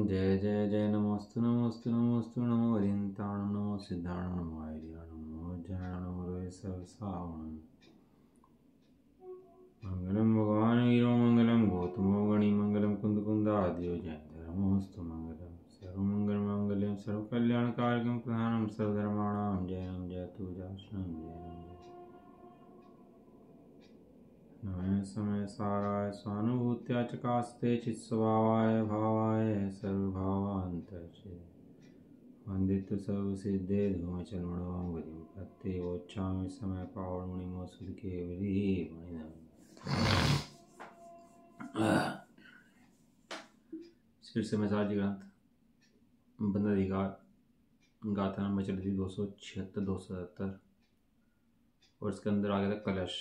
जय जय जय नमोस्तु नमोस्तु नमोस्तु नमो हरिन्ताणं नमो सिद्धाणं नमो आर्याणं नमो ज्ञानं नमो रोहि सर्वसावणं मंगलम भगवान वीरो मंगलम गौतमो गणि मंगलम कुंदकुंदाद्यो जयंत नमोस्तु मंगलम सर्वमंगल मांगल्यम सर्वकल्याणकारकं प्रधानं सर्वधर्माणां जयं जयतु जाष्णं जयं नमः समय साराय स्वानुभूत्या चकास्ते चित्स्वभावाय भावाय सर्वभावान्तर्षे वंदित सर्वसिद्धे धूमचर्मणोऽङ्गुलिं प्रत्यवोच्छामि समय पावनमुनिमो सुधकेवली मणिधम। फिर से मैसाजी ग्रंथ बंधाधिकार गाथा नंबर चल रही 276 277 और इसके अंदर आ गया था कलश।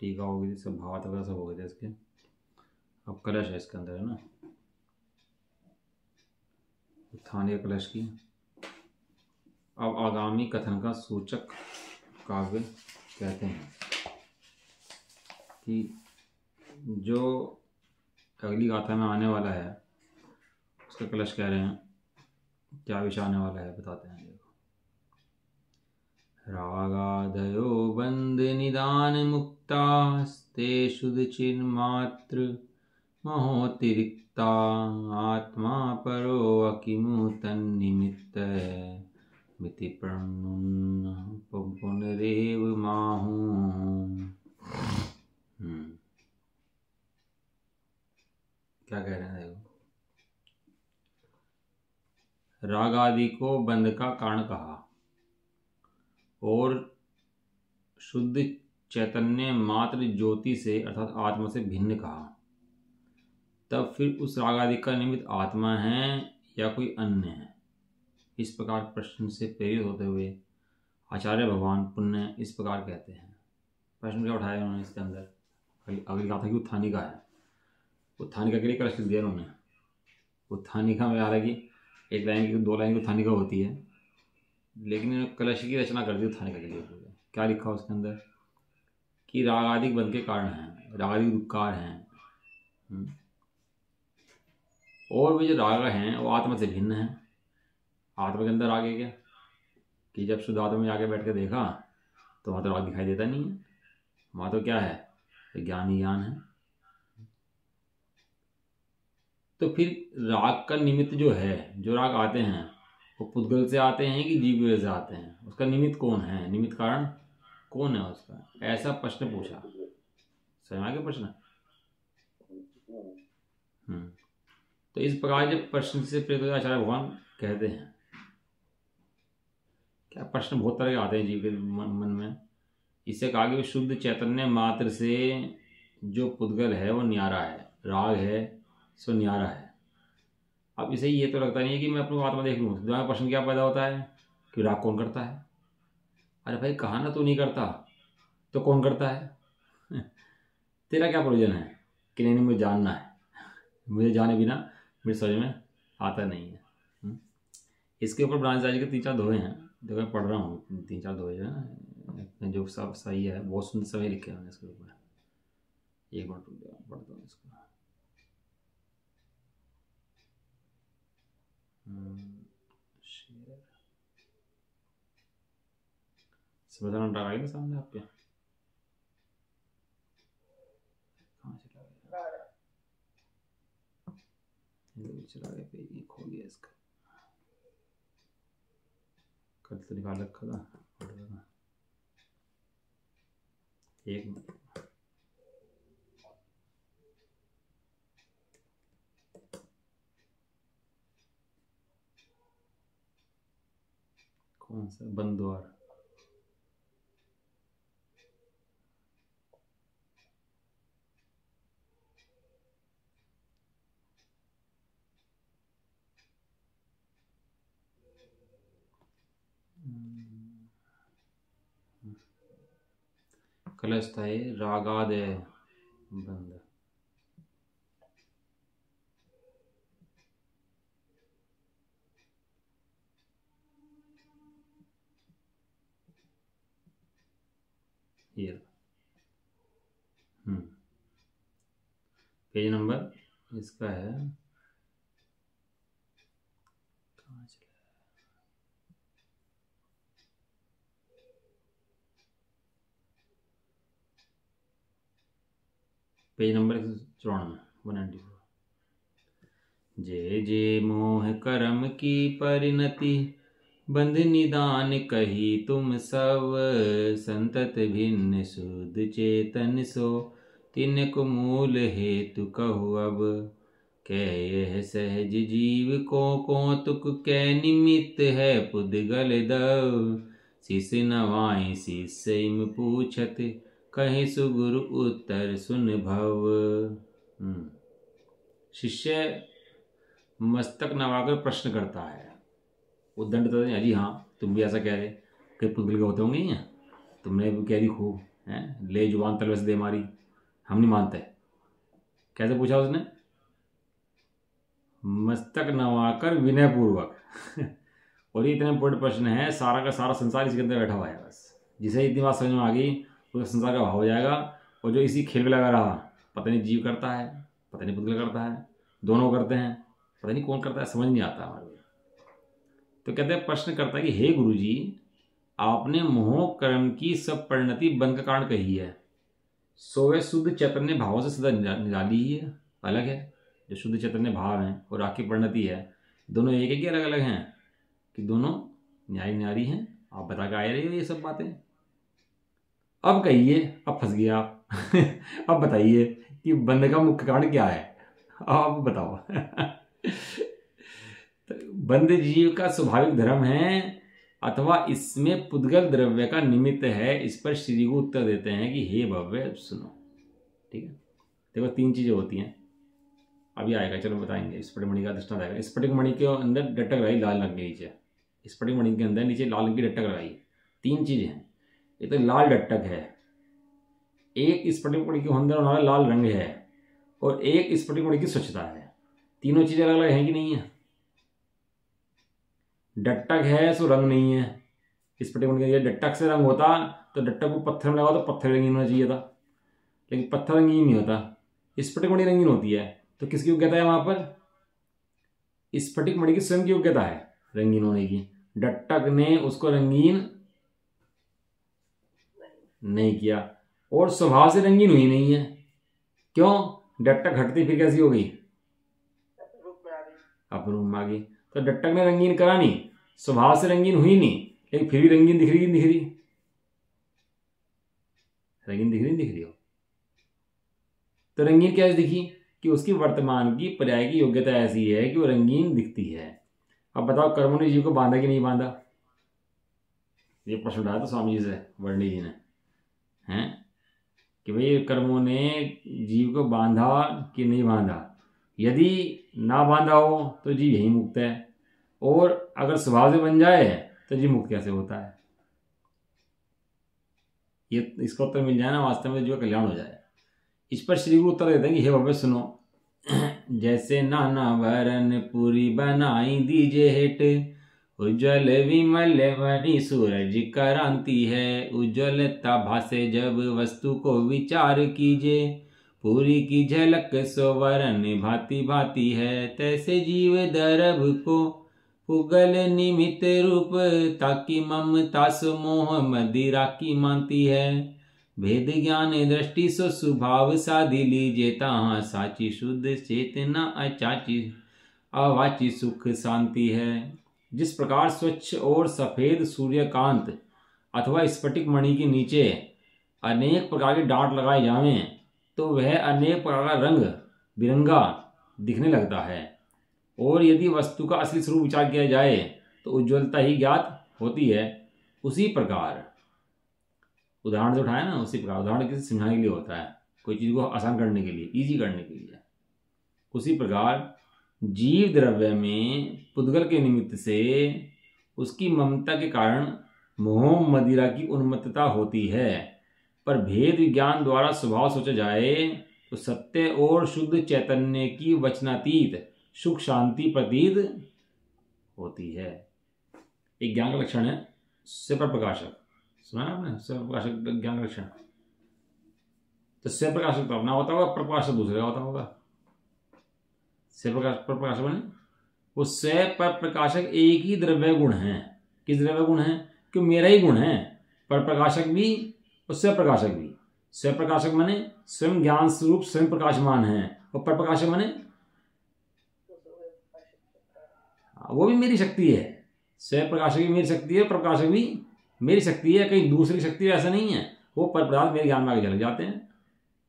टीका हो गई थी, सब भावार्थ वगैरह सब हो गए थे इसके। अब कलश है इसके अंदर, है ना, उत्थान कलश की। अब आगामी कथन का सूचक काव्य कहते हैं कि जो अगली गाथा में आने वाला है उसका कलश कह रहे हैं। क्या विषय आने वाला है बताते हैं। देखो, रागादयो बंद निदान मुक्तास्ते शुद्ध चिन्मात्र महोतिरिक्ता आत्मा परो अकिमु तन्निमित्त मिति प्रणुन पुनरेव माहू। क्या कह रहे हैं देखो, राग आदि को बंध का कारण कहा और शुद्ध चैतन्य मात्र ज्योति से अर्थात आत्मा से भिन्न कहा, तब फिर उस राग आदि का निमित्त आत्मा है या कोई अन्य है। इस प्रकार प्रश्न से प्रेरित होते हुए आचार्य भगवान पुण्य इस प्रकार कहते हैं। प्रश्न क्या उठाया उन्होंने इसके अंदर, अगली गाथा की उत्थानिका है। उत्थानिका के लिए कलश लिख दिया उन्होंने। उत्थानिका में हालांकि एक लाइन की 2 लाइन की उत्थानिका होती है, लेकिन कलश की रचना कर दी उत्थानिका के लिए। क्या लिखा उसके अंदर कि राग आदि बंध के कारण हैं, राग आदि उपकार हैं, और वे जो राग हैं वो आत्मा से भिन्न है। आत्मा के अंदर आगे क्या कि जब शुद्ध आत्मा में जाके बैठ के देखा तो वहाँ तो राग दिखाई देता नहीं है। वहाँ तो क्या है, ज्ञान ही ज्ञान है। तो फिर राग का निमित्त जो है, जो राग आते हैं वो पुद्गल से आते हैं कि जीव से आते हैं, उसका निमित्त कौन है, निमित्त कारण कौन है उसका, ऐसा प्रश्न पूछा। समझ आ गया प्रश्न। तो इस प्रकार जब प्रश्न से प्रेरित आचार्य भगवान कहते हैं, क्या प्रश्न बहुत तरह के आते हैं जीव के मन में। इससे कहा कि शुद्ध चैतन्य मात्र से जो पुद्गल है वो न्यारा है, राग है सो न्यारा है। अब इसे ये तो लगता नहीं है कि मैं अपने आत्मा देख लूँ। दिमाग में प्रश्न क्या पैदा होता है कि राग कौन करता है। अरे भाई कहा ना तू नहीं करता, तो कौन करता है तेरा क्या प्रयोजन है कि नहीं मुझे जानना है। मुझे जाने बिना मेरे समझ में आता नहीं है। इसके ऊपर ब्रांच के 3-4 दोहे हैं, देखो मैं पढ़ रहा हूँ। 3-4 दोहे जो है जो सब सही है, बहुत सुंदर समय लिखे हैं इसके ऊपर। एक मिनट पढ़ता हूँ इसको। समाधान डाल आएगा सामने आपके। कहाँ चला गया, चला गया पेज ही खो गया इसका। कल तो निकाल रखा था, एक मिनट। कौन सा बंद्वार, कलश था ये, रागादय बंद। ये पेज नंबर इसका है पेज नंबर 194। जे जे मोह कर्म की परिणति, बंध निदान कही तुम सब, संतत भिन्न शुद्ध चेतन सो, तिनक मूल हेतु कहु अब। कह यह सहज जीव को कौतुक, कै निमित्त है पुद्गल दव, शिष नवाई शिष्य इम पूछत, कहे सुगुरु उत्तर सुन भव। शिष्य मस्तक नवाकर प्रश्न करता है। उद्दंड तो अजी हाँ तुम भी ऐसा कह रहे, कई पुद्गल के होते होंगे या तुमने भी कह दी खूब है, ले जुबान तलवे से दे मारी, हम नहीं मानते। कैसे पूछा उसने? मस्तक नवाकर विनय पूर्वक और ये इतने इंपॉर्टेंट प्रश्न है, सारा का सारा संसार इसके अंदर बैठा हुआ है। बस जिसे इतनी बात समझ में आ गई तो संसार का भाव हो जाएगा। और जो इसी खेल में लगा रहा, पता नहीं जीव करता है, पता नहीं पुद्गल करता है, दोनों करते हैं, पता नहीं कौन करता है, समझ नहीं आता हमारे। तो कहते हैं, प्रश्न करता है कि हे गुरुजी, आपने मोह कर्म की सब परिणति बंध का कारण कही है, सोवे शुद्ध चैतन्य भावों से सदा निराली ही है, अलग है। जो शुद्ध चैतन्य भाव है और आखिर परिणति है, दोनों एक एक ही अलग अलग हैं कि दोनों न्यारी न्यारी हैं। आप बता के आए रहे हो ये सब बातें। अब कहिए, अब फंस गए आप अब बताइए कि बंध का मुख्य कारण क्या है, आप बताओ तो बंध जीव का स्वाभाविक धर्म है अथवा इसमें पुद्गल द्रव्य का निमित्त है? इस पर श्री गुरु उत्तर देते हैं कि हे भव्य सुनो। ठीक है, देखो तीन चीजें होती हैं, अभी आएगा, चलो बताएंगे। स्फटिक मणि का दृष्टांत आएगा। स्फटिक मणि के अंदर डटक लगाई लाल रंग के नीचे, स्फटिक मणि के अंदर नीचे लाल रंग की डटक लगाई। तीन चीजें हैं, एक तो लाल डटक है, एक स्फटिक मणि के अंदर होने वाला लाल रंग है, और एक स्फटिक मणि की स्वच्छता है। तीनों चीजें अलग अलग हैं कि नहीं है? डटक है सो रंग नहीं है। स्फटिक मणि का डटक से रंग होता तो डटक को पत्थर में लगा तो पत्थर रंगीन होना चाहिए था, लेकिन पत्थर रंगीन नहीं होता, स्फटिक मणि रंगीन होती है। तो किसकी योग्यता है वहां पर? स्फटिक मणि की स्वयं की योग्यता है रंगीन होने की। डटक ने उसको रंगीन नहीं किया और स्वभाव से रंगीन हुई नहीं है। क्यों? डटक हटती फिर कैसी हो गई? अपने रूप में आ गई। तो डटक ने रंगीन करा नहीं, स्वभाव से रंगीन हुई नहीं, लेकिन फिर भी रंगीन दिख रही दिख रही, रंगीन दिख रही हो। तो रंगीन कैसे दिखी? कि उसकी वर्तमान की पर्याय की योग्यता ऐसी है कि वो रंगीन दिखती है। अब बताओ, कर्मों ने जीव को बांधा कि नहीं बांधा? ये प्रश्न उठाया तो स्वामी जी से वर्णी जी ने, हैं कि भाई कर्मों ने जीव को बांधा कि नहीं बांधा? यदि ना बांधा हो तो जीव यही मुक्त है, और अगर स्वभाव से बन जाए तो जीव मुक्त कैसे होता है? ये इसका उत्तर मिल जाए ना, वास्तव में जीव का कल्याण हो जाए। इस पर श्री गुरु उत्तर देते हैं कि हे भव्य सुनो, जैसे नाना वरन पूरी बनाई दीजे हेट, उज्जवल विमल वनी सूरज क्रांति है, उज्ज्वलता भासे जब वस्तु को विचार कीजे, पूरी की झलक सोवरन भांति भांति है, तैसे जीव दरब को पुगल निमित्त रूप, ताकि ममता सो मोह मदिरा की मानती है, भेद ज्ञान दृष्टि सो स्वभाव साधि लीजे, ताहा साची शुद्ध चेतना अचाची अवाची सुख शांति है। जिस प्रकार स्वच्छ और सफेद सूर्यकांत अथवा स्फटिक मणि के नीचे अनेक प्रकार के डांट लगाए जावें तो वह अनेक प्रकार का रंग बिरंगा दिखने लगता है, और यदि वस्तु का असली स्वरूप विचार किया जाए तो उज्ज्वलता ही ज्ञात होती है। उसी प्रकार उदाहरण जो उठाया ना, उसी प्रकार उदाहरण किसी समझाने के लिए होता है, कोई चीज को आसान करने के लिए, इजी करने के लिए। उसी प्रकार जीव द्रव्य में पुद्गल के निमित्त से उसकी ममता के कारण मोह मदिरा की उन्मत्तता होती है, पर भेद विज्ञान द्वारा स्वभाव सोचा जाए तो सत्य और शुद्ध चैतन्य की वचनातीत सुख शांति प्रतीत होती है। एक ज्ञान का लक्षण है स्वप्र प्रकाशक, सुना आपने? स्वप्र प्रकाशक ज्ञान का लक्षण। तो स्वप्र प्रकाशक तो अपना होता होगा, प्रकाशक दूसरे का होता होगा। स्वप्र प्रकाशक बने उससे पर प्रकाशक एक ही द्रव्य गुण है। किस द्रव्य गुण है? कि मेरा ही गुण है। पर प्रकाशक भी और स्व प्रकाशक भी। स्व प्रकाशक माने स्वयं ज्ञान स्वरूप स्वयं प्रकाशमान है, और पर प्रकाशक माने वो भी मेरी शक्ति है। स्व प्रकाशक भी मेरी शक्ति है, प्रकाशक भी मेरी शक्ति है, कहीं दूसरी शक्ति ऐसा नहीं है। वो पर पदार्थ मेरे ज्ञान में आगे झलक जाते हैं।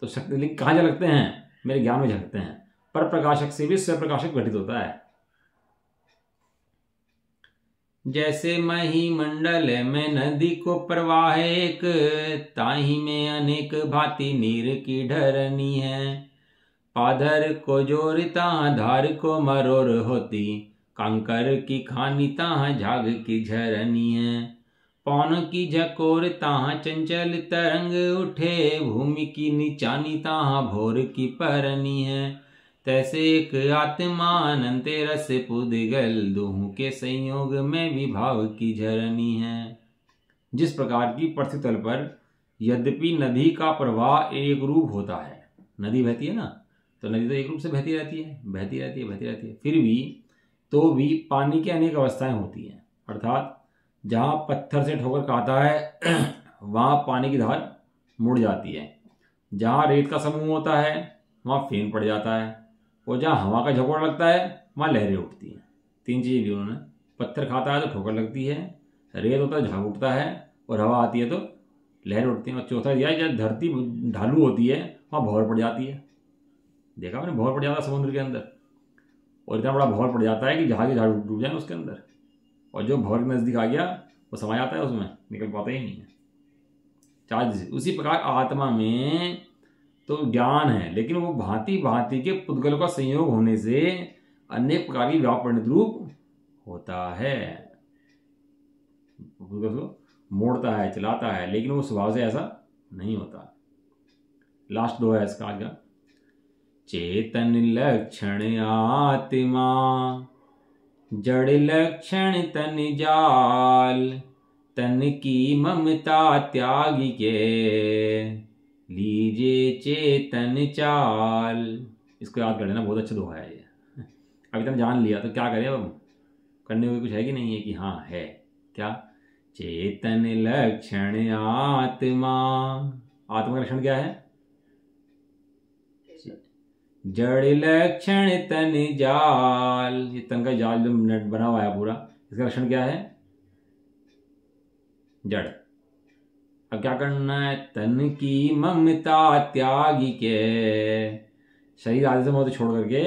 तो शक्ति लिंग कहाँ झलकते हैं? मेरे ज्ञान में झलकते हैं। पर प्रकाशक से भी स्व प्रकाशक घटित होता है। जैसे मही मंडल में नदी को प्रवाह एक, ताही में अनेक भांति नीर की ढरनी है। पाधर को जोरता धार को मरोर होती, कंकर की खानी ताह झाग की झरनी है। पौन की झकोर ताह चंचल तरंग उठे, भूमि की नीचानी ताह भोर की परनी है। तैसे एक आत्मा अनंत रस पुद्गल, दोहों के संयोग में विभाव की झरनी है। जिस प्रकार की पृथ्वी तल पर यद्यपि नदी का प्रवाह एक रूप होता है, नदी बहती है ना, तो नदी तो एक रूप से बहती रहती है, फिर भी तो भी पानी की अनेक अवस्थाएं होती हैं। अर्थात जहाँ पत्थर से ठोकर खाता है वहाँ पानी की धार मुड़ जाती है, जहाँ रेत का समूह होता है वहाँ फेन पड़ जाता है, और जहाँ हवा का झकोड़ा लगता है वहाँ लहरें उठती हैं। तीन चीज़ें भी उन्होंने। पत्थर खाता है तो ठोकर लगती है, रेत होता है झाग उठता है, और हवा आती है तो लहरें उठती हैं। और चौथा दिया जब धरती ढालू होती है वहाँ भंवर पड़ जाती है। देखा मैंने, भंवर पड़ जाता है समुद्र के अंदर, और इतना बड़ा भंवर पड़ जाता है कि जहाज डूब जाए उसके अंदर, और जो भंवर के नज़दीक आ गया वो समा जाता है उसमें, निकल पाता ही नहीं है चार्ज। उसी प्रकार आत्मा में तो ज्ञान है, लेकिन वो भांति भांति के पुद्गलों का संयोग होने से अनेक प्रकार की व्याप परिणत रूप होता है। पुद्गल को मोड़ता है, चलाता है, लेकिन वो स्वभाव से ऐसा नहीं होता। लास्ट दो है इसका आगे। चेतन लक्षण आत्मा, जड़ लक्षण तन जाल, तन की ममता त्यागी के, लीजे चेतन चाल। इसको याद कर लेना, बहुत अच्छा दोहा है ये। अभी तक जान लिया तो क्या करें अब, करने को कुछ है कि नहीं है? कि हाँ है। क्या? चेतन लक्षण आत्मा। आत्मा का लक्षण क्या है? जड़ लक्षण तन जाल। ये तन का जाल जो नेट बना हुआ है पूरा, इसका लक्षण क्या है? जड़। अब क्या करना है? तन की ममता त्यागी के, शरीर आदि से मोह छोड़ करके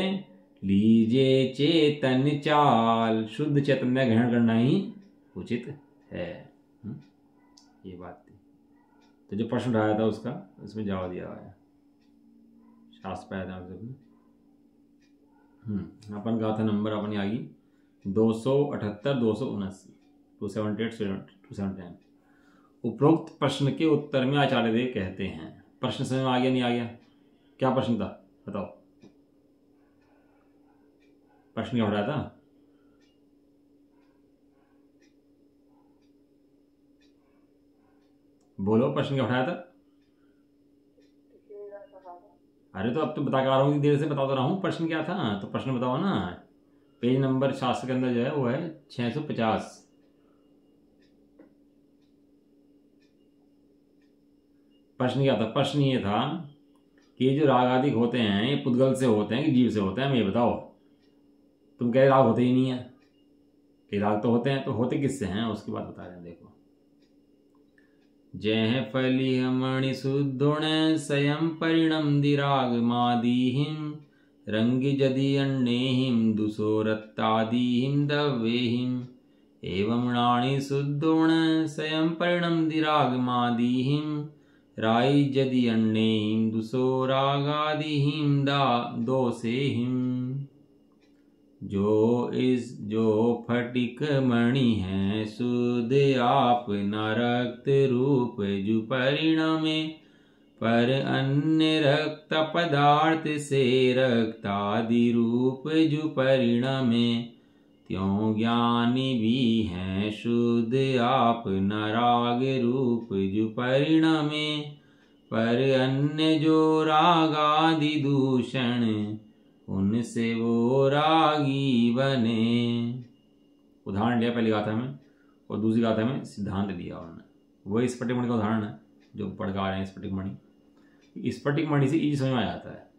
लीजे चेतन चाल, शुद्ध चैतन्य ग्रहण करना ही उचित है। ये बात थी। तो जो प्रश्न उठाया था उसका इसमें जवाब दिया हुआ है, शास्त्र पाया था अपन गाथा नंबर अपनी आ गई 278 279 278 279। उपरोक्त प्रश्न के उत्तर में आचार्य देव कहते हैं। प्रश्न समझ में आ गया नहीं आ गया? क्या प्रश्न था बताओ? प्रश्न क्या उठाया था? बोलो, प्रश्न क्या उठाया था? अरे तो अब तो बता कर रहा हूँ, देर से बता तो रहा हूँ प्रश्न क्या था, तो प्रश्न बताओ ना। पेज नंबर शास्त्र के अंदर जो है वो है 650। प्रश्न क्या था? प्रश्न ये था कि ये जो राग आदि होते हैं ये पुद्गल से होते हैं कि जीव से होते हैं? ये बताओ। तुम कह रहे राग होते ही नहीं है, कि राग तो होते हैं, तो होते किससे हैं उसकी बात बता रहे हैं। देखो, जय फली मणि शुद्धुण स्वयं परिणम दिराग मादीहिम, रंग जदि अन्नेहिम दुसोरत्तादीहिम दव्येहिम, एवं नाणी शुद्धुण स्वयं परिणम दिराग मादीहिम, राई जदि अन्नेहिम दुसोरागादीहिम दोसेहिम। जो फटिक मणि है शुद्ध आप न रक्त रूप जु परिणमे, पर अन्य रक्त पदार्थ से रक्तादि रूप जु परिणमे, त्यों ज्ञानी भी हैं शुद्ध आप न राग रूप जु परिणमे, पर अन्य जो रागादि दूषण उनसे वो रागी बने। उदाहरण लिया पहली गाथा में, और दूसरी गाथा में सिद्धांत दिया उन्होंने। वही स्फटिक मणि का उदाहरण है जो पढ़ के आ रहे हैं। स्फटिक मणि, स्फटिक मणि से इजी समझ में आ जाता है।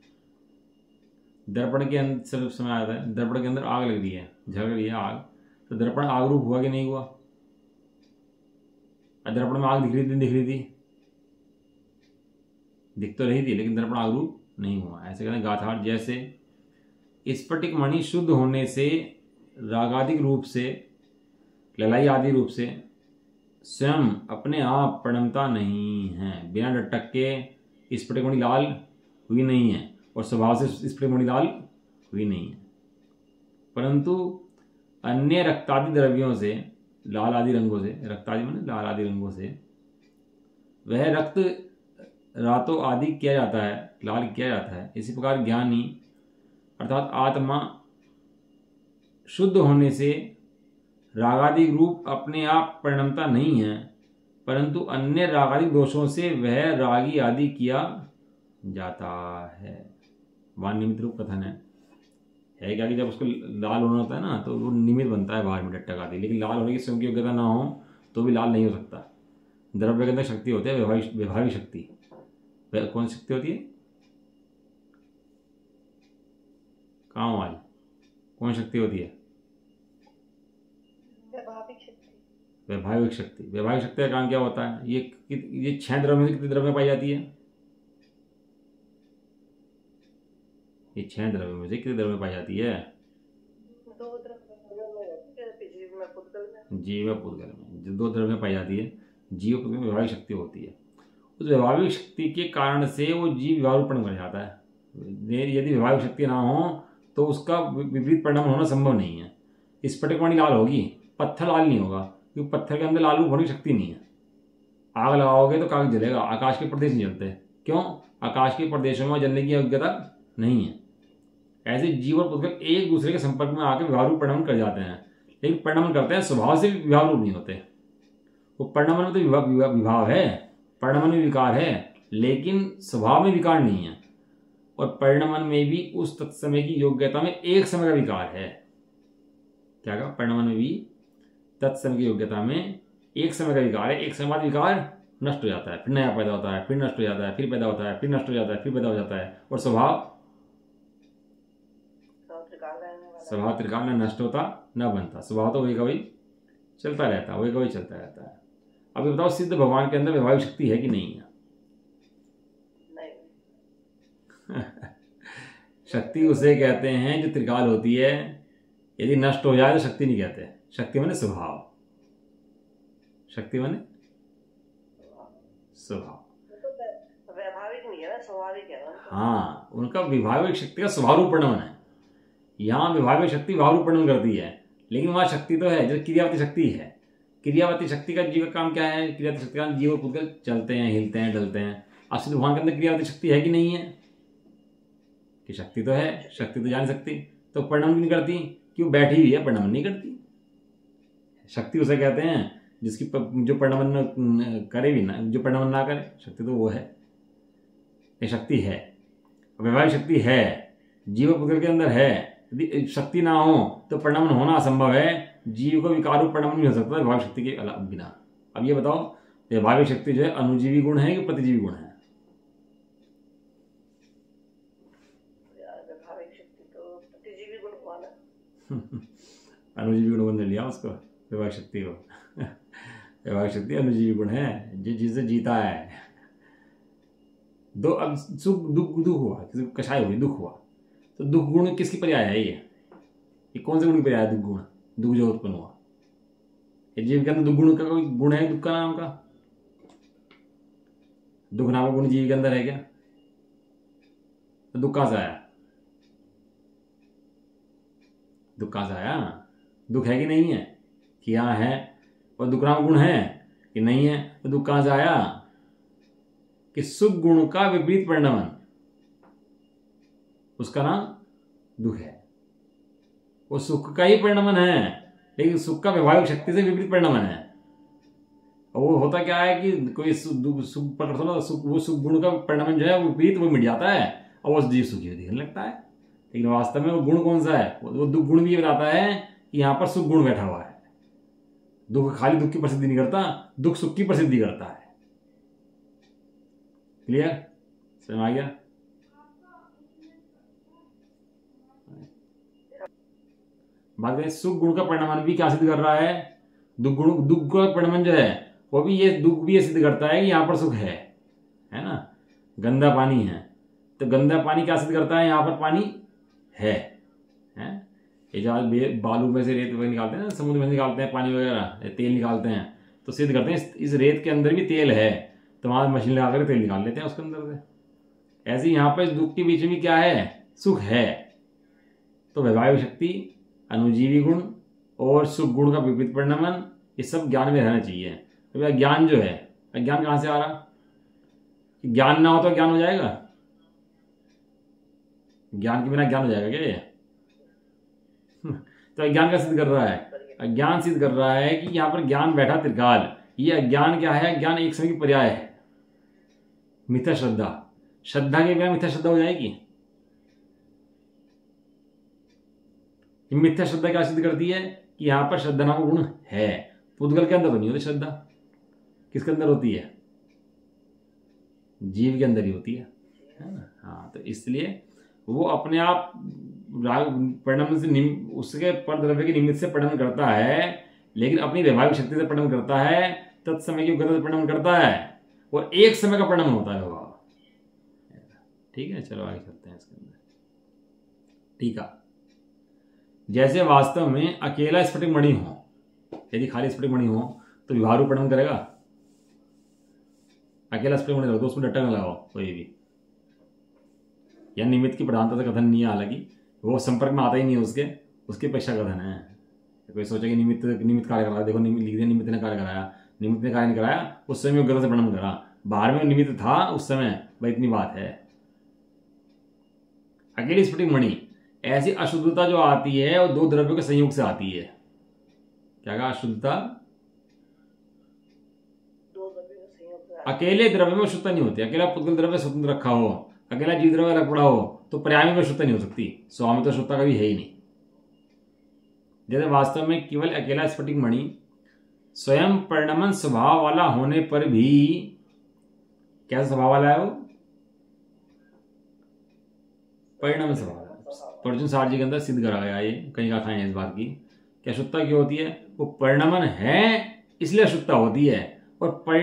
दर्पण के अंदर सब समझ आ जाता है। दर्पण के अंदर आग लग रही है, झलक रही है आग, तो दर्पण आग रूप हुआ कि नहीं हुआ? दर्पण में आग दिख रही थी, दिख रही थी, दिख तो रही थी, लेकिन दर्पण आग रूप नहीं हुआ। ऐसे कहते हैं गाथार्थ, जैसे स्फटिक मणि शुद्ध होने से रागादिक रूप से, ललाई आदि रूप से स्वयं अपने आप परिणमता नहीं है। बिना लटक के स्फटिक मणि लाल हुई नहीं है, और स्वभाव से स्फटिक मणि लाल हुई नहीं है, परंतु अन्य रक्तादि द्रव्यों से, लाल आदि रंगों से, रक्तादि माने लाल आदि रंगों से वह रक्त रातों आदि किया जाता है, लाल किया जाता है। इसी प्रकार ज्ञानी अर्थात आत्मा शुद्ध होने से रागादिक रूप अपने आप परिणमता नहीं है, परंतु अन्य रागादिक दोषों से वह रागी आदि किया जाता है। वहां निमित्त रूप कथन है क्या कि जब उसको लाल होना होता है ना, तो वो निमित्त बनता है बाहर में टट्टक आदि, लेकिन लाल होने की स्वयं की योग्यता ना हो तो भी लाल नहीं हो सकता। द्रव्य के अंदर शक्ति होती है, वैभाविक शक्ति। कौन शक्ति होती है? कहाँ आज कौन शक्ति होती है? वैभाविक शक्ति। वैभाविक शक्ति का काम क्या होता है? ये 6 द्रव्य में कितने द्रव्य में पाई जाती है? ये 6 द्रव्य में से कितने द्रव्य में पाई जाती है? 2 द्रव्य, जीव व पुद्गल में। जो 2 द्रव्य में पाई जाती है, जीव पुद्गल में वैभाविक शक्ति होती है। उस वैभाविक शक्ति के कारण से वो जीव विभारूपण कर जाता है। यदि वैभाविक शक्ति ना हो तो उसका विपरीत परिणाम होना संभव नहीं है। स्फटिक मणि लाल होगी, पत्थर लाल नहीं होगा, क्योंकि पत्थर के अंदर लाल रूप होने की शक्ति नहीं है। आग लगाओगे तो कागज जलेगा, आकाश के प्रदेश नहीं जलते। क्यों? आकाश के प्रदेशों में जलने की योग्यता नहीं है। ऐसे जीव और पुद्गल एक दूसरे के संपर्क में आकर विभारूप परिणमन कर जाते हैं, लेकिन परिणमन करते हैं, स्वभाव से विभारूप नहीं होते। वो परिणमन में तो विभाव है, परिणमन में विकार है, लेकिन स्वभाव में विकार नहीं है। और परिणमन में भी उस तत्समय की योग्यता में एक समय का विकार है। क्या कहा? परिणमन में भी तत्समय की योग्यता में एक समय का विकार है। एक समय बाद विकार नष्ट हो जाता है, फिर नया पैदा होता है, फिर नष्ट हो जाता है, फिर पैदा होता है, फिर नष्ट हो जाता है, फिर पैदा हो जाता है। और स्वभाव त्रिकाल न नष्ट होता न बनता। स्वभाव तो वही का वही चलता रहता है, वही का वही चलता रहता है। अभी बताओ, सिद्ध भगवान के अंदर वैभाविक शक्ति है कि नहीं है? शक्ति उसे कहते हैं जो त्रिकाल होती है। यदि नष्ट हो जाए तो शक्ति नहीं कहते। शक्ति माने स्वभाव, शक्ति माने स्वभाव। वैभाविक नहीं है ना, स्वाभाविक है। हाँ, उनका विभाविक शक्ति का स्वभाव परिणमन है। यहाँ विभाविक शक्ति भाव परिणमन करती है, लेकिन वहां शक्ति तो है, जो क्रियावती शक्ति है। क्रियावती शक्ति का जीव का काम क्या है? क्रियावती शक्ति का जीव पुद्गल चलते हैं, हिलते हैं, डलते हैं। असली भगवान के अंदर क्रियावती शक्ति है कि नहीं है? कि शक्ति तो है, शक्ति तो जान सकती, तो परिणमन नहीं करती, क्यों? बैठी हुई है, परिणमन नहीं करती। शक्ति उसे कहते हैं जिसकी जो परिणमन करे भी ना, जो परिणमन ना करे, शक्ति तो वो है। ये शक्ति है, वैभाविक शक्ति है, जीव पुद्गल के अंदर है। यदि शक्ति ना हो तो परिणमन होना असंभव है। जीव को विकार रूप परिणमन नहीं हो सकता वैभाविक शक्ति के बिना। अब ये बताओ, वैभाविक शक्ति जो है अनुजीवी गुण है कि प्रतिजीवी गुण है? वैभाविक शक्ति तो प्रतिजीवी गुण हुआ ना। अनुजीवी गुण बन लिया उसको, वैभाविक शक्ति को। वैभाविक शक्ति अनुजीवी गुण है, जिससे जीता है। अब सुख दुख हुआ, किसी को कषाय हुई, दुख हुआ, तो दुख गुण किसकी पर्याय है? ये कौन से गुण की पर्याय है? दुख गुण, दुख जो उत्पन्न हुआ। ये जीव के अंदर दुख गुण का कोई गुण है? दुख का नाम का दुख नाम का गुण जीव के अंदर है क्या? तो दुख कहां से आया? दुख कहां से आया? दुख है कि नहीं है? कि हाँ है। और दुख नाम गुण है कि नहीं है? तो दुख कहां से आया? कि सुख गुण का विपरीत परिणमन, उसका नाम दुख है। वो सुख का ही परिणमन है, लेकिन सुख का वैभाविक शक्ति से विपरीत परिणमन है। और वो होता क्या है कि कोई सुख प्रकट होना, वो सुख गुण का परिणमन जो है वो विपरीत, वो मिट जाता है और वो जीव सुखी दिखने लगता है। लेकिन वास्तव में वो गुण कौन सा है? वो दुख गुण भी बताता है कि यहाँ पर सुख गुण बैठा हुआ है। दुख खाली दुख की प्रसिद्धि नहीं करता, दुख सुख की प्रसिद्धि करता है। क्लियर? समझ आ गया? बात करें सुख गुण का परिणाम भी क्या सिद्ध कर रहा है? दुख का परिणाम जो है वो भी ये दुख भी ये सिद्ध करता है कि यहाँ पर सुख है ना। गंदा पानी है तो गंदा पानी क्या सिद्ध करता है? यहाँ पर पानी है। ये जो आज बालू में से रेत वगैरह निकालते हैं ना, समुद्र में निकालते हैं पानी वगैरह, तेल निकालते हैं, तो सिद्ध करते हैं इस रेत के अंदर भी तेल है, तो वहां मशीन लगा कर तेल निकाल लेते हैं उसके अंदर से। ऐसे ही यहाँ पर दुख के बीच में क्या है? सुख है। तो वैवाहिक शक्ति, अनुजीवी गुण और सुख गुण का विपरीत परिणामन, ये सब ज्ञान में रहना चाहिए। तो भैया ज्ञान जो है, अज्ञान कहाँ से आ रहा? ज्ञान ना हो तो ज्ञान हो जाएगा? ज्ञान के बिना ज्ञान हो जाएगा क्या ये? तो अज्ञान का सिद्ध कर रहा है? अज्ञान सिद्ध कर रहा है कि यहाँ पर ज्ञान बैठा त्रिकाल। ये अज्ञान क्या है? अज्ञान एक समय की पर्याय है। मिथ्या श्रद्धा, श्रद्धा के बिना मिथ्या श्रद्धा हो जाएगी। मिथ्या श्रद्धा क्या सिद्ध करती है? कि यहाँ पर श्रद्धा नामक गुण है। पुद्गल के अंदर तो नहीं होती श्रद्धा। किसके अंदर होती है? जीव के अंदर ही होती है ना। हाँ, तो इसलिए वो अपने आप परिणाम से उसके पर द्रव्य के निमित्त से परिणाम करता है, लेकिन अपनी वैवाहिक शक्ति से परिणाम करता है, तत्समय की योग्यता से परिणाम करता है, और एक समय का परिणाम होता है वो। ठीक है, चलो आगे चलते हैं इसके अंदर। ठीक है, जैसे वास्तव में अकेला स्फटिक मणि हो, यदि खाली स्फटिक मणि हो तो विवाह रूप परिणाम करेगा? अकेला स्फटिक मणि रखो तो उसमें डट्टा न लगाओ कोई भी, या निमित्त की प्रधानता से कथन नहीं है, हालांकि वो संपर्क में आता ही नहीं है उसके अपेक्षा कथन है। कोई सोचे कि निमित्त कार्य कराया, देखो लिख दिया निमित्त ने कार्य कराया, निमित्त ने कार्य नहीं कराया, उस समय योग्यता से परिणाम करा, बाहर में निमित्त था उस समय, भाई इतनी बात है। अकेली स्फटिक मणि, ऐसी अशुद्धता जो आती है वो दो द्रव्यों के संयोग से आती है। क्या कहा? अशुद्धता दो द्रव्यों के संयोग से अकेले द्रव्य में शुद्धता नहीं होती। अकेला पुद्गल द्रव्य स्वतंत्र रखा हो, अकेला जीव द्रव्य अलग पड़ा हो, तो पर्याय में शुद्धता नहीं हो सकती। स्वामी तो शुद्धता कभी है ही नहीं। जैसे वास्तव में केवल अकेला स्फटिक मणि स्वयं परिणमन स्वभाव वाला होने पर भी, कैसा स्वभाव वाला है वो? परिणमन स्वभाव। अर्जुन सार जी के अंदर सिद्ध करा गया, ये कई गाथाएं हैं इस बात की। क्या शुद्धता क्यों होती है? वो परिणमन है इसलिए अशुद्धता होती है, और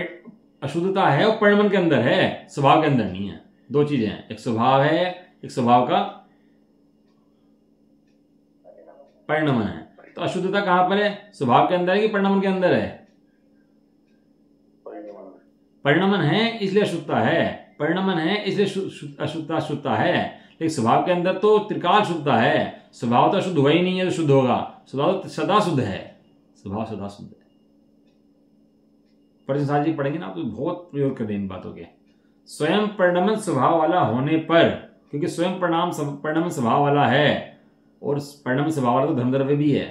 अशुद्धता है वो परिणमन के अंदर है, स्वभाव के अंदर नहीं है। दो चीजें हैं, एक स्वभाव है, एक स्वभाव का परिणमन है। तो अशुद्धता कहां पर है? स्वभाव के अंदर है कि परिणमन के अंदर है? परिणमन है इसलिए अशुद्धता है, परिणमन है इसलिए अशुद्धता है। लेकिन स्वभाव के अंदर तो त्रिकाल शुद्धता है। स्वभाव तो शुद्ध हुआ ही नहीं है तो शुद्ध होगा, स्वभाव तो सदा शुद्ध है, स्वभाव सदा शुद्ध है। प्रश्न जी पढ़ेंगे ना आप तो बहुत प्रयोग करें इन बातों के। स्वयं परिणमन स्वभाव वाला होने पर, क्योंकि स्वयं परिणमन स्वभाव वाला है, और परिणमन स्वभाव वाला तो धर्म द्रव्य भी है,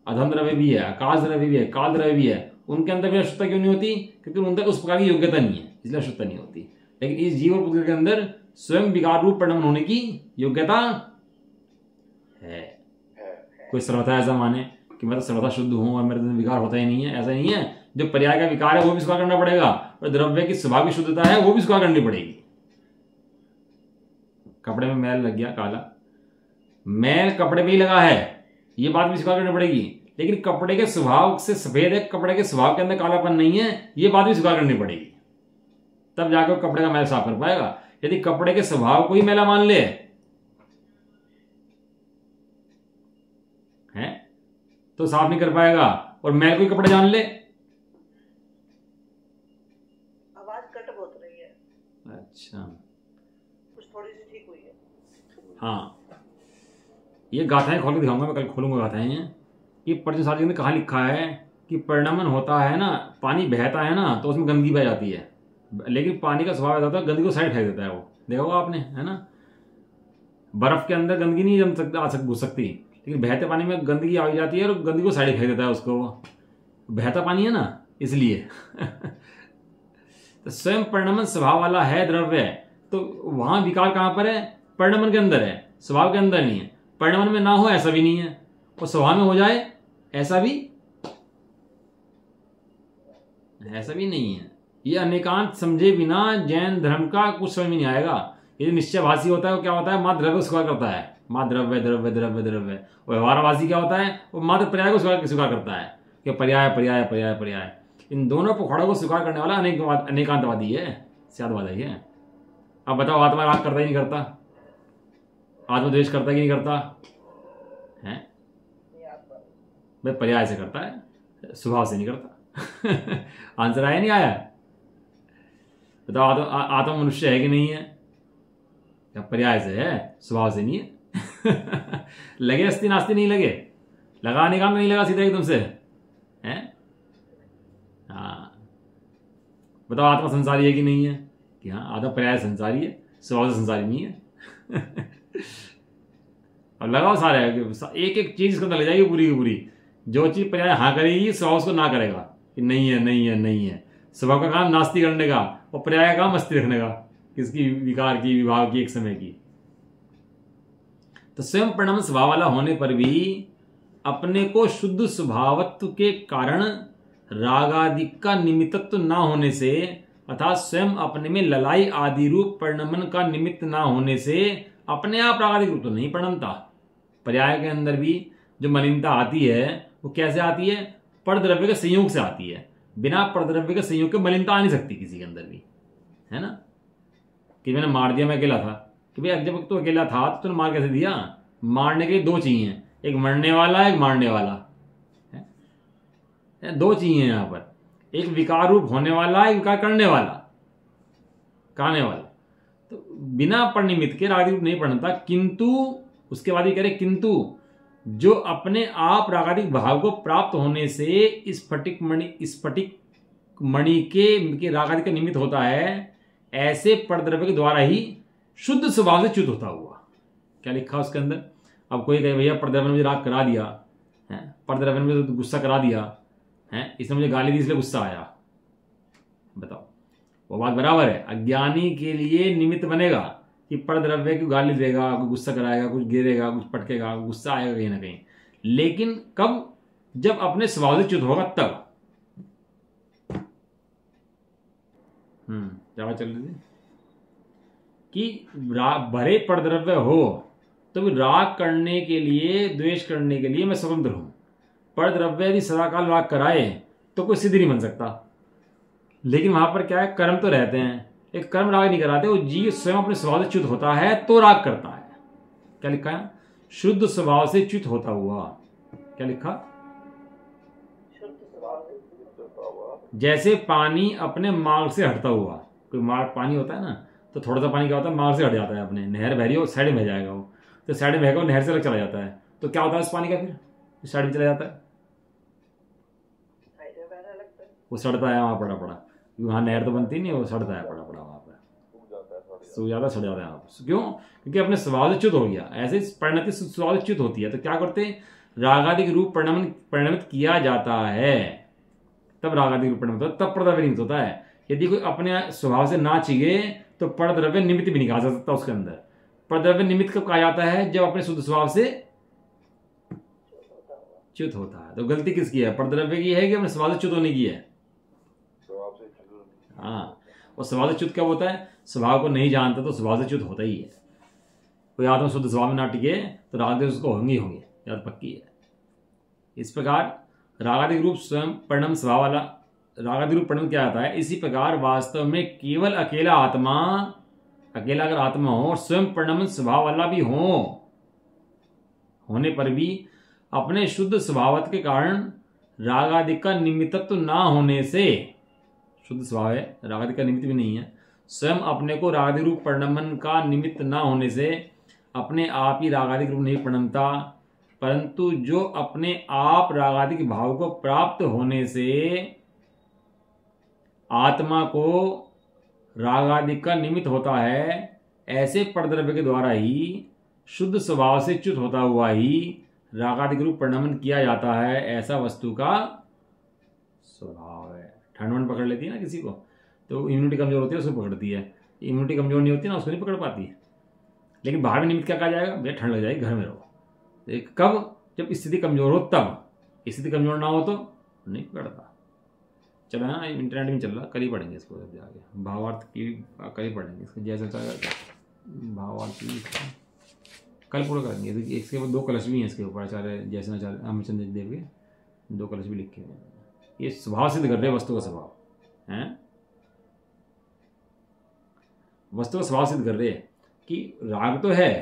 अधर्म द्रव्य भी है, आकाश द्रव्य भी है, काल द्रव्य भी है। उनके अंदर भी अशुद्धता क्यों नहीं होती? क्योंकि उनके उस प्रकार की योग्यता नहीं है, इसलिए अशुद्धता नहीं होती। लेकिन इस जीव और पुत्र के अंदर स्वयं विकार रूप परिणमन होने की योग्यता है। कोई सर्वथा ऐसा माने कि मैं तो सर्वथा शुद्ध हूं और मेरे अंदर विकार होता ही नहीं है, ऐसा नहीं है। जो पर्याय का विकार है वो भी स्वीकार करना पड़ेगा, और द्रव्य की स्वभाव की शुद्धता है वो भी स्वीकार करनी पड़ेगी। कपड़े में मैल लग गया काला, मैल कपड़े पे ही लगा है, ये बात भी स्वीकार करनी पड़ेगी। लेकिन कपड़े के स्वभाव से सफेद है, कपड़े के स्वभाव के अंदर कालापन नहीं है, ये बात भी स्वीकार करनी पड़ेगी, तब जाकर कपड़े का मैल साफ कर पाएगा। यदि कपड़े के स्वभाव को ही मैला मान ले है तो साफ नहीं कर पाएगा, और मैल को ही कपड़े जान ले। आवाज कट बहुत रही है। अच्छा, कुछ थोड़ी सी ठीक हुई है। हाँ, ये गाथाएं खोल के दिखाऊंगा मैं, कल खोलूंगा गाथाएं हैं। ये प्रश्न सार जी ने कहाँ लिखा है कि परिणमन होता है ना, पानी बहता है ना तो उसमें गंदगी बह जाती है, लेकिन पानी का स्वभाव ऐसा होता है गंदगी को साइड फेंक देता है। वो देखा होगा आपने, है ना। बर्फ के अंदर गंदगी नहीं जम सकती, घुस सकती, लेकिन बहते पानी में गंदगी आ जाती है और गंदगी को साइड फेंक देता है उसको। बहता पानी है ना, इसलिए तो स्वयं परिणमन स्वभाव वाला है द्रव्य, तो वहां विकार कहां पर है? परिणमन के अंदर है। स्वभाव के अंदर नहीं है। परिणमन में ना हो ऐसा भी नहीं है, और स्वभाव में हो जाए ऐसा भी नहीं है। ये अनेकांत समझे बिना जैन धर्म का कुछ समझ में नहीं आएगा। ये निश्चयभाषी होता है वो क्या होता है, मात्र द्रव्य को स्वीकार करता है, मात्र द्रव्य द्रव्य द्रव्य द्रव्य। और व्यवहारवासी क्या होता है, वो मात्र पर्याय को स्वीकार करता है कि पर्याय पर्याय पर्याय पर्याय। इन दोनों पखवाड़ों को स्वीकार करने वाला अनेकांतवादी है, स्यादवादी है। अब बताओ, आत्मा राग करता ही नहीं करता, आत्मद्वेष करता कि नहीं करता है? भाई पर्याय से करता है, स्वभाव से नहीं करता। आंसर आया नहीं आया? बताओ, आत्मा मनुष्य है कि नहीं है? क्या पर्याय से है, स्वभाव से नहीं है। लगे अस्ति नास्ति नहीं लगे, लगाने का नहीं लगा सीधा एकदम से है। हाँ, बताओ आत्मा संसारी है कि नहीं है? कि हाँ, आत्मा पर्याय संसारी है, स्वभाव से संसारी नहीं है। अब लगाओ सारे, एक एक चीज इसके अंदर ले जाएगी पूरी की पूरी। जो चीज पर्याय हाँ करेगी, स्वभाव उसको ना करेगा कि नहीं है नहीं है नहीं है। स्वभाव का काम नास्ती करने का, और पर्याय का काम मस्ती रखने का, किसकी, विकार की, विभाव की, एक समय की। तो स्वयं परिणाम स्वभाव वाला होने पर भी अपने को शुद्ध स्वभावत्व के कारण रागादि का निमित्तत्व ना होने से, अर्थात स्वयं अपने में ललाई आदि रूप परिणमन का निमित्त ना होने से अपने आप रागादि रूप तो नहीं परिणमता। पर्याय के अंदर भी जो मलिनता आती है वो कैसे आती है? परद्रव्य के संयोग से आती है। बिना परद्रव्य के संयोग के मलिनता आ नहीं सकती किसी के अंदर भी, है ना। कि मैंने मार दिया, मैं अकेला था, कि भाई जब तो अकेला था तो तूने मार कैसे दिया? मारने के लिए दो चाहिए, एक मरने वाला एक मारने वाला है। दो चाहिए यहां पर, एक विकार रूप होने वाला, एक विकार करने वाला, कहने वाला। तो बिना परिनिमित के रागादि रूप नहीं पढ़ता। किंतु उसके बाद ये कह रहे, किंतु जो अपने आप रागादिक भाव को प्राप्त होने से स्फटिक मणि के रागादि का निमित्त होता है, ऐसे परद्रव्य के द्वारा ही शुद्ध स्वभाव से च्युत होता हुआ। क्या लिखा उसके अंदर? अब कोई कहे भैया परद्रव्य ने मुझे राग करा दिया है, परद्रव्य ने मुझे गुस्सा करा दिया है, इसने मुझे गाली दी इसलिए गुस्सा आया। बताओ, वो बात बराबर है। अज्ञानी के लिए निमित्त बनेगा कि परद्रव्य की गाली देगा, कुछ गुस्सा कराएगा, कुछ गिरेगा, कुछ पटकेगा, गुस्सा आएगा कहीं ना कहीं। लेकिन कब? जब अपने स्वभाव से च्युत होगा तब। क्या चल रही थी कि भरे परद्रव्य हो तो भी राग करने के लिए, द्वेष करने के लिए मैं स्वतंत्र हूं। परद्रव्य यदि सदाकाल राग कराए तो कोई सिद्ध नहीं बन सकता। लेकिन वहां पर क्या है, कर्म तो रहते हैं, एक कर्म राग नहीं कराते। वो जीव स्वयं अपने स्वभाव से च्युत होता है तो राग करता है। क्या लिखा है? शुद्ध स्वभाव से च्युत होता हुआ। क्या लिखा? जैसे पानी अपने मार्ग से हटता हुआ। कोई मार्ग पानी होता है ना, तो थोड़ा सा पानी क्या होता है, मार्ग से हट जाता है। अपने नहर बह रही हो, साइड में बह जाएगा वो, तो साइड में बहेगा, नहर से अलग चला जाता है। तो क्या होता है उस पानी का? फिर साइड में चला जाता है, वो सड़ता है वहां पड़ा पड़ा। वहां नहर तो बनती नहीं, वो सड़ता है पड़ा पड़ा वहां पर, सूख जाता है, सड़ जाता है। क्यों? क्योंकि अपने स्वभाव से च्युत हो गया। ऐसे परिणति स्वभाव से च्युत होती है। तो क्या करते हैं, रागादि रूप परिणमित किया जाता है, तब रागादि रूप परिणमित होता है, तब परद्रव्य निमित्त होता है। यदि कोई अपने स्वभाव से ना चाहिए तो परद्रव्य निमित्त भी नहीं कहा जा सकता उसके अंदर। परद्रव्य निमित्त कब कहा जाता है? जब अपने शुद्ध स्वभाव से च्युत होता है। तो गलती किसकी है? परद्रव्य की है कि अपने स्वभाव से च्युत होने की है? हाँ, और स्वभाव से च्युत कब होता है? स्वभाव को नहीं जानता तो स्वभाव से च्युत होता ही है। कोई आत्मा शुद्ध स्वभाव में ना टिके तो राग उसको होंगे होंगे, याद पक्की है। इस प्रकार रागादि रूप स्वयं परिणम स्वभाव वाला, रागादि रूप परिणम क्या आता है? इसी प्रकार वास्तव में केवल अकेला आत्मा, अकेला अगर आत्मा हो और स्वयं परिणम स्वभाव वाला भी होने पर भी अपने शुद्ध स्वभावत के कारण रागादि का निमित्तत्व ना होने से, शुद्ध स्वभाव है, रागादि का निमित्त भी नहीं है, स्वयं अपने को रागादि रूप परिणमन का निमित्त ना होने से अपने आप ही रागादि रूप नहीं परिणमता। परंतु जो अपने आप रागादि भाव को प्राप्त होने से आत्मा को रागादि का निमित्त होता है, ऐसे परद्रव्य के द्वारा ही शुद्ध स्वभाव से च्युत होता हुआ ही रागादि रूप परिणमन किया जाता है। ऐसा वस्तु का स्वभाव है। ठंड वंड पकड़ लेती है ना किसी को, तो इम्यूनिटी कमजोर होती है, उसको पकड़ती है। इम्यूनिटी कमजोर नहीं होती ना, उसको नहीं पकड़ पाती है। लेकिन भावी निमित्त क्या कहा जाएगा, भैया ठंड लग जाएगी घर में रहो। कब, जब स्थिति कमजोर हो तब, स्थिति कमजोर ना हो तो नहीं पड़ता। चलो हाँ, इंटरनेट में चल रहा, कल ही पढ़ेंगे इसको, जब जाके भावार्थ की कल ही पढ़ेंगे इसको, जैसा चलेगा भावार्थ की कल पूरा करेंगे। इसके ऊपर 2 कलश भी हैं इसके ऊपर, आचार्य जैसनाचार्य रामचंद्र देव के 2 कलश भी लिखे हुए हैं। ये स्वभाव सिद्ध कर रहे हैं, वस्तु का स्वभाव है, वस्तु का स्वभाव सिद्ध कर रहे हैं कि राग तो है,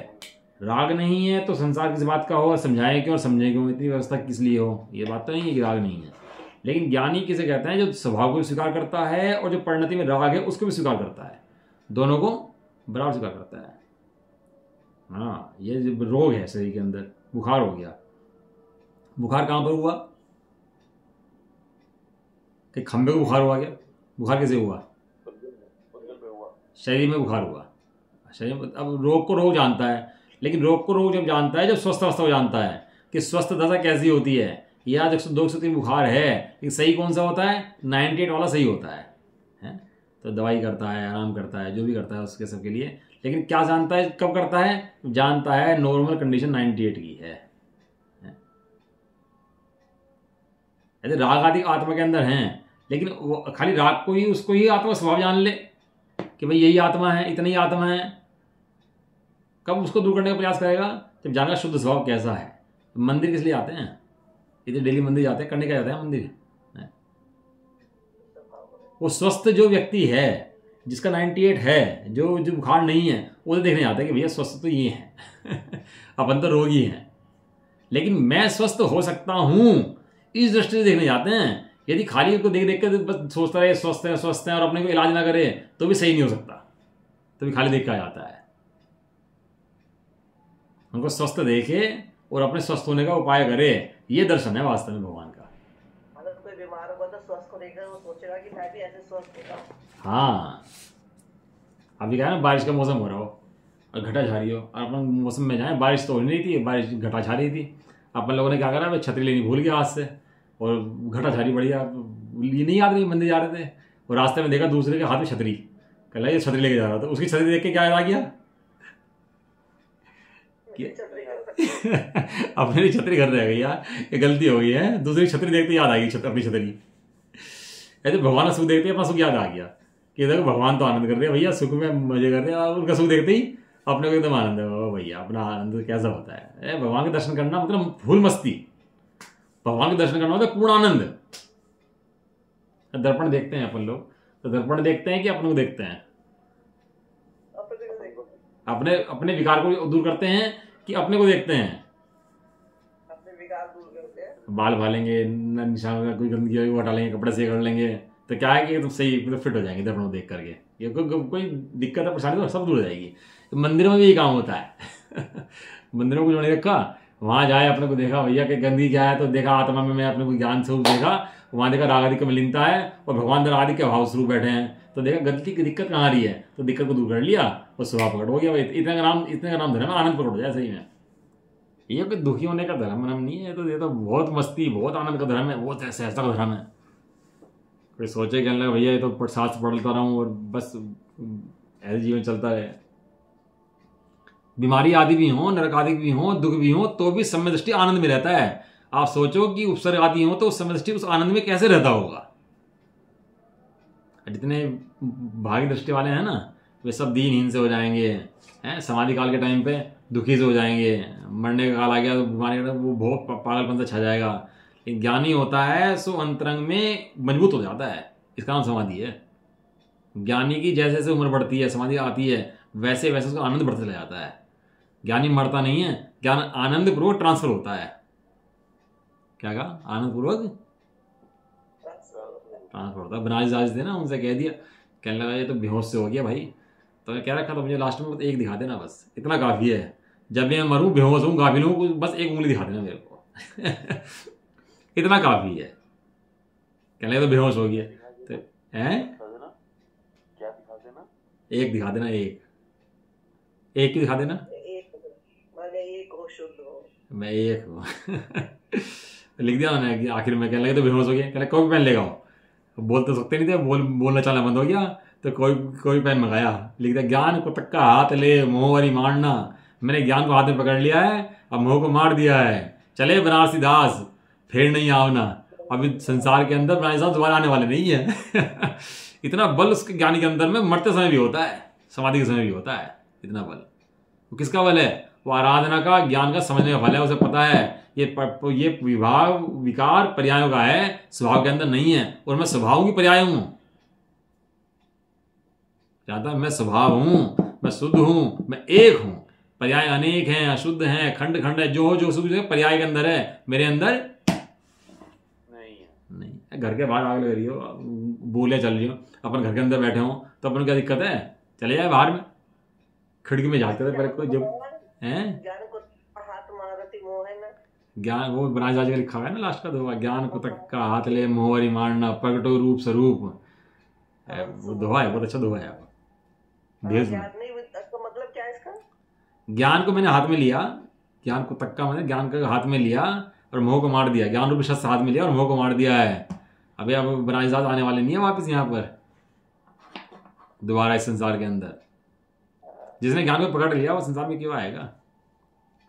राग नहीं है तो संसार किस बात का हो, समझाए क्यों और समझे क्यों, इतनी व्यवस्था किस लिए हो, ये बात तो नहीं है कि राग नहीं है। लेकिन ज्ञानी किसे कहते हैं, जो स्वभाव को भी स्वीकार करता है और जो परिणति में राग है उसको भी स्वीकार करता है, दोनों को बराबर स्वीकार करता है। हाँ, ये रोग है शरीर के अंदर, बुखार हो गया, बुखार कहाँ पर हुआ, कि खंबे को बुखार हुआ क्या, बुखार कैसे हुआ, शरीर में बुखार हुआ, शरीर में। अब रोग को रोग जानता है, लेकिन रोग को रोग जब जानता है, जब स्वस्थ अवस्था को जानता है कि स्वस्थ दशा कैसी होती है, या 102-103 बुखार है, लेकिन सही कौन सा होता है, 98 वाला सही होता है, तो दवाई करता है, आराम करता है, जो भी करता है उसके सबके लिए। लेकिन क्या जानता है, कब करता है, जानता है नॉर्मल कंडीशन 98 की है। ऐसे राग आदि आत्मा के अंदर हैं, लेकिन वो खाली राग को ही, उसको ही आत्मा स्वभाव जान ले कि भाई यही आत्मा है, इतना ही आत्मा है। कब उसको दूर करने का प्रयास करेगा, जब जानेगा शुद्ध स्वभाव कैसा है। मंदिर किस लिए आते हैं, इधर डेली मंदिर जाते हैं, करने क्या जाते हैं मंदिर, वो स्वस्थ जो व्यक्ति है, जिसका 98 है, जो बुखार नहीं है, वो तो देखने जाते हैं कि भैया स्वस्थ तो ये है अपन तो रोगी हैं, लेकिन मैं स्वस्थ हो सकता हूं, इस दृष्टि से देखने जाते हैं। यदि खाली उसको देख देख कर बस सोचता रहे स्वस्थ है और अपने को इलाज ना करे तो भी सही नहीं हो सकता, तो भी खाली देख कर आ जाता है। उनको स्वस्थ देखे और अपने स्वस्थ होने का उपाय करे, ये दर्शन है वास्तव में भगवान का। मतलब कोई बीमार होगा तो स्वस्थ को देखकर वो सोचेगा कि मैं भी ऐसे स्वस्थ होता हूं। हाँ, अभी क्या है ना, बारिश का मौसम हो रहा हो और घटा छा रही हो, और अपन मौसम में जाए, बारिश तो हो नहीं रही थी, बारिश घटा छा रही थी, अपन लोगों ने क्या करा, छतरी लेनी भूल गया हाथ से, और घटा छा रही बढ़िया, ये नहीं याद रही, मंदिर जा रहे थे और रास्ते में देखा दूसरे के हाथ में छतरी, कहला ये छतरी लेके जा रहा था, उसकी छतरी देख के क्या याद आ गया अपनी छतरी घर रह गई यार, ये गलती हो गई है, दूसरी छतरी देखते याद आ गई अपनी छतरी। ऐसे भगवान का सुख देखते अपना सुख याद आ गया कि देखो भगवान तो आनंद कर रहे हैं भैया, सुख में मजे कर रहे हैं, और उनका सुख देखते ही अपने को एकदम आनंद है भैया, अपना आनंद कैसा होता है। भगवान के दर्शन करना मतलब फूल मस्ती, भगवान के दर्शन करना होता है पूर्ण आनंद। दर्पण देखते हैं अपन लोग, तो दर्पण देखते हैं कि अपने को देखते हैं, अपने अपने विकार को दूर करते हैं कि अपने को देखते हैं, अपने विकार दूर करते हैं। बाल भालेंगे, निशान कोई गंदगी होगी वो हटा लेंगे, कपड़े से कर लेंगे, तो क्या है कि तो सही मतलब फिट हो जाएंगे दर्पण को देख करके, ये कोई दिक्कत है परेशानी तो सब दूर हो जाएगी। तो मंदिरों में भी ये काम होता है मंदिरों को जो नहीं रखा, वहां जाए, अपने को देखा भैया कि गंदगी क्या है, तो देखा आत्मा में मैं अपने को ज्ञान स्वरूप देखा, वहां देखा राग आदि की मलिनता है और भगवान राग आदि के भाव स्वरूप बैठे हैं, तो देखा गलती की दिक्कत कहाँ आ रही है, तो दिक्कत को दूर कर लिया और स्वभाव प्रकट हो गया। भाई इतने का नाम धर्म है, आनंद प्रकट हो जाए सही में। ये कोई दुखी होने का धर्म नहीं है, तो ये तो बहुत मस्ती, बहुत आनंद का धर्म है, बहुत सहजता का धर्म है। कोई सोचे कहने लगा भैया ये तो शास्त्र पढ़ता रहा हूँ और बस ऐसे जीवन चलता रहे, बीमारी आदि भी हो, नरक आदि भी हो, दुख भी हो, तो भी समय दृष्टि आनंद में रहता है। आप सोचो कि उपसर्ग आदि हो तो उस समय दृष्टि उस आनंद में कैसे रहता होगा। जितने भागी दृष्टि वाले हैं ना, वे सब दीनहीन से हो जाएंगे, हैं समाधि काल के टाइम पे दुखी से हो जाएंगे, मरने का काल आ गया तो बीमारी का वो बहुत पागलपन से छा जाएगा। लेकिन ज्ञानी होता है सो अंतरंग में मजबूत हो जाता है, इसका नाम समाधि है। ज्ञानी की जैसे जैसे उम्र बढ़ती है, समाधि आती है, वैसे वैसे उसका आनंद बढ़ता चला जाता है। ज्ञानी मरता नहीं है, ज्ञान आनंद पूर्वक ट्रांसफर होता है। क्या कहा, आनंद पूर्वक ट्रांसफर होता है। बनारस राज थे ना, उनसे कह दिया, कहने लगा ये तो बेहोश से हो गया भाई, तो मैं कह रखा था मुझे लास्ट में एक दिखा देना, बस इतना काफी है, जब मैं मरूं बेहोश हूं गाफिल हूं, बस एक उंगली दिखा देना मेरे को इतना काफी है। कहने लगा तो बेहोश हो गया, तो हैं क्या दिखा देना, एक दिखा देना, एक ही दिखा देना, एक हो, शुद्ध हो, मैं एक हूँ लिख दिया मैंने आखिर में। कहने लगे तो बेहोश हो गया, कहने कॉपी पेन लेगा, बोल तो सकते नहीं थे, बोलना चलना बंद हो गया, तो कोई पेन मंगाया, लिखता ज्ञान को तक्का हाथ ले मोहवरी मारना, मैंने ज्ञान को हाथ में पकड़ लिया है, अब मोह को मार दिया है, चले बनारसी दास फिर नहीं आवना। अभी संसार के अंदर बनारसी दास दोबारा आने वाले नहीं है। इतना बल उसके ज्ञानी के अंदर में मरते समय भी होता है, समाधि के समय भी होता है, इतना बल। वो किसका बल है? वो आराधना का, ज्ञान का समझने का बल है। उसे पता है ये विभाग विकार पर्यायों का है, स्वभाव के अंदर नहीं है, और मैं स्वभाव की पर्याय हूं। जानता मैं स्वभाव हूं, मैं शुद्ध हूं, मैं एक हूं। पर्याय अनेक हैं, अशुद्ध हैं, खंड खंड है, जो सुख पर्याय के अंदर है, मेरे अंदर नहीं। घर के बाहर आग लग रही हो, बोले चल रही हो, अपन घर के अंदर बैठे हो तो अपन क्या दिक्कत है? चले जाए बाहर में, खिड़की में झाँकते थे पहले को, जब हैं ज्ञान, वो बनारसी दास का लिखा है ना लास्ट का दोहा, ज्ञान को तक का हाथ ले मोहरी मारना, प्रगटो रूप स्वरूप। वो दोहा है, बहुत अच्छा दोहा है। मतलब क्या है इसका? ज्ञान को मैंने हाथ में लिया, ज्ञान को तक का मैंने ज्ञान का हाथ में लिया और मोह को मार दिया। ज्ञान रूपी शस्त्र हाथ में लिया और मोह को मार दिया है। अभी अब बनारसी दास आने वाले नहीं है वापस यहाँ पर दोबारा इस संसार के अंदर। जिसने ज्ञान को पकड़ लिया वो संसार में क्यों आएगा?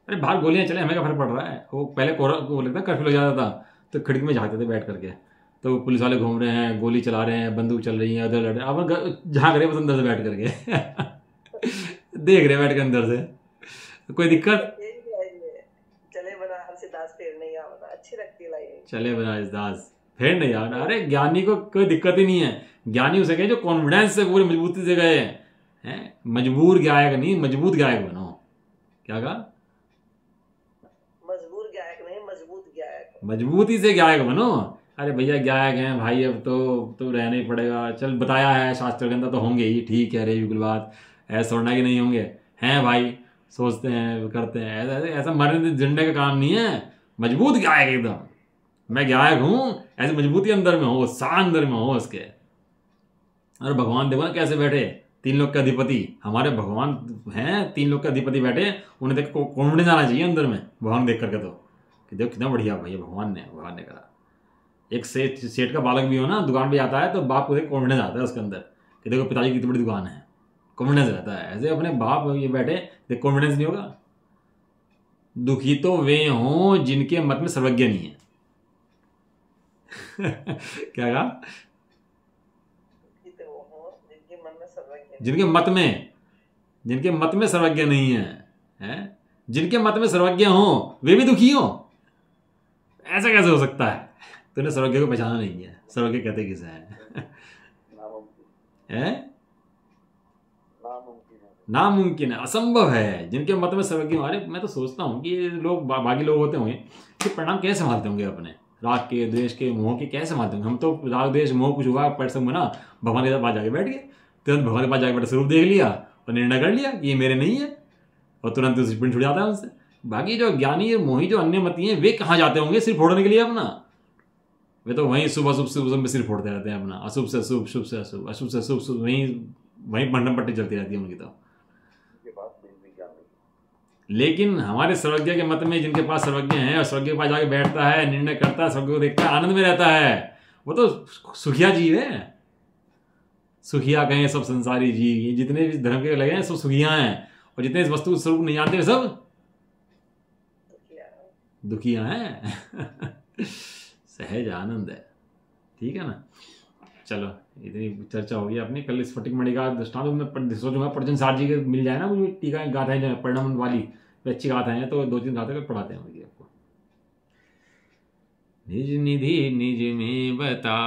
अरे बाहर गोलियां चले, हमें क्या फर्क पड़ रहा है? वो पहले को लगता कर्फ्यू लग जाता था तो खिड़की में झाँकते थे बैठ करके, तो पुलिस वाले घूम रहे हैं, गोली चला रहे हैं, बंदूक चल रही है, उधर लड़ रहे हैं, अब झाँक रहे बस अंदर से बैठ करके। देख रहे बैठ के अंदर से, कोई दिक्कत? चले बनारसी दास फिर नहीं आवना, अच्छी लगती है। चले बनारसी दास फिर नहीं आवना। अरे ज्ञानी को कोई दिक्कत ही नहीं है। ज्ञानी उसे कहे जो कॉन्फिडेंस से पूरी मजबूती से गए हैं। मजबूर गायक नहीं, मजबूत गायक बनो। क्या कहा? मजबूर गायक नहीं, मजबूत गायक, मजबूती से गायक बनो। अरे भैया गायक हैं भाई, अब तो रहना ही पड़ेगा। चल बताया है शास्त्र के अंदर तो होंगे ही, ठीक है रे बिल्कुल बात, ऐसा छोड़ना कि नहीं होंगे, हैं भाई, सोचते हैं करते हैं, ऐसा मरने झंडे का काम नहीं है। मजबूत गायक एकदम, मैं गायक हूं, ऐसी मजबूती अंदर में हो, शान अंदर में हो उसके। अरे भगवान देखो ना कैसे बैठे, 3 लोग के अधिपति हमारे भगवान हैं, 3 लोग के अधिपति बैठे, उन्हें देख कॉन्फिडेंस आना चाहिए अंदर में भगवान देख करके, तो कि देखो कितना बढ़िया भैया भगवान ने करा। एक सेठ का बालक भी हो ना, दुकान पे जाता है तो बाप को देख कॉन्फिडेंस आता है उसके अंदर कि देखो पिताजी की कितनी बड़ी दुकान है, कॉन्फिडेंस रहता है। ऐसे अपने बाप ये बैठे देख कॉन्फिडेंस नहीं होगा। दुखी तो वे हों जिनके मत में सर्वज्ञ नहीं है। क्या कहा? जिनके मत में सर्वज्ञ नहीं है, जिनके मत में सर्वज्ञ हो वे भी दुखी हो, ऐसा कैसे हो सकता है? तूने सर्वज्ञ को पहचाना नहीं है। सर्वज्ञ कहते किसे है? नामुमकिन है, असंभव है। जिनके मत में सर्वज्ञ हो, अरे मैं तो सोचता हूँ कि लोग बाकी लोग होते होंगे कि परिणाम कैसे संभालते होंगे अपने राग के, द्वेष के, मोह के, कैसे संभालते होंगे? हम तो राग द्वेष मोह कुछ हुआ पैर से बना, भगवान के पास जाके बैठ गए, तुरंत भगवान के पास जाके बैठे स्वरूप देख लिया और निर्णय कर लिया कि ये मेरे नहीं है, और तुरंत उस पिंड छुट जाता है उनसे। बाकी जो ज्ञानी मोही जो अन्य मती हैं वे कहाँ जाते होंगे सिर फोड़ने के लिए अपना? वे तो वहीं शुभ अशुभ में सिर फोड़ते रहते हैं अपना, अशुभ से अशुभ, शुभ से अशुभ, अशुभ से शुभ, वहीं भंडम पट्टी चलती रहती है उनकी। तो लेकिन हमारे सर्वज्ञ के मत में जिनके पास सर्वज्ञ है और सर्वज्ञ के पास जाके बैठता है, निर्णय करता है, सर्वज्ञ को देखता है, आनंद में रहता है, वो तो सुखिया जीव है। सुखिया कहें सब संसारी जीव, जितने भी धर्म के लगे हैं सब सुखिया हैं, और जितने इस वस्तु स्वरूप नहीं जानते सब दुखिया हैं। सहज आनंद है। ठीक है ना? चलो इतनी चर्चा होगी अपनी। कल स्फटिक मणि का दृष्टांत मैं सोचूंगा पर्जन सार जी के मिल जाए ना, मुझे टीका गाथाएं जो परिणाम वाली अच्छी गाथाएं हैं, तो 2-3 गाथाएं पढ़ाते हैं आपको। निज निधि निज में बता